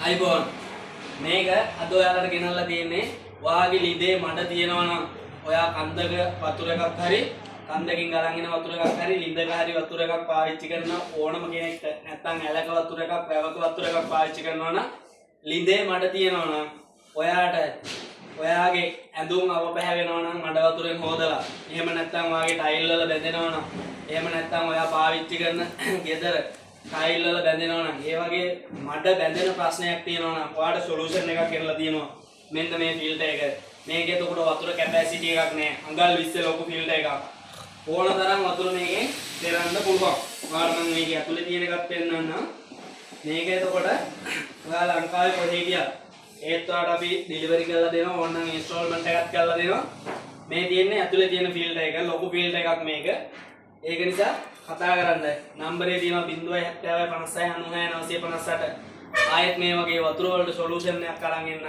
අයිබෝන් මේක අද ඔයාලට ගෙනල්ලා තියෙන්නේ ඔයාගේ ලිදේ මඩ තියෙනවා නම් ඔයා කන්දක වතුර එකක් හරි කන්දකින් ගලන් එන වතුර එකක් හරි ලිඳක හරි වතුර එකක් පාවිච්චි කරන ඕනම කෙනෙක්ට නැත්නම් ඇලක වතුර එකක් වැවක වතුර එකක් පාවිච්චි කරනවා නම් ලිඳේ මඩ තියෙනවා නම් ඔයාට ඔයාගේ ඇඳුම් අවපැහැවෙනවා නම් මඩ වතුරෙන් හොදලා එහෙම නැත්නම් ඔයාගේ ටයිල් වල බැඳෙනවා නම් එහෙම නැත්නම් ඔයා පාවිච්චි කරන ගෙදර ටයිල් වල බැඳෙනවා නම් ඒ වගේ මඩ බැඳෙන ප්‍රශ්නයක් තියෙනවා නම් ඔයාලට සොලියුෂන් එකක් ගෙනලා තියෙනවා මෙන්න මේ ෆිල්ටර් එක. මේක එතකොට වතුර කැපැසිටි එකක් නෑ. අඟල් 20 ලොකු ෆිල්ටර් එකක්. ඕන තරම් වතුර මේකෙන් දෙරන්න පුළුවන්. ඔයාලා මම මේක ඇතුලේ තියෙන එකත් පෙන්නන්නම්. මේක එතකොට ඔයාලා ලංකාවේ කොහේ හිටියත් ඒත් ඔයාලට අපි ඩෙලිවරි කරලා දෙනවා. ඕනනම් ඉන්ස්ටෝල්මන්ට් එකක් කරලා දෙනවා. මේ තියෙන්නේ ඇතුලේ තියෙන ෆිල්ටර් එක. ලොකු ෆිල්ටර් එකක් මේක. ඒක නිසා කතා කරන්න නම්බරේ තියෙනවා 070 56 96 958. ආයෙත් මේ වගේ වතුර වලට සොලියුෂන් එකක් අරන් එන්න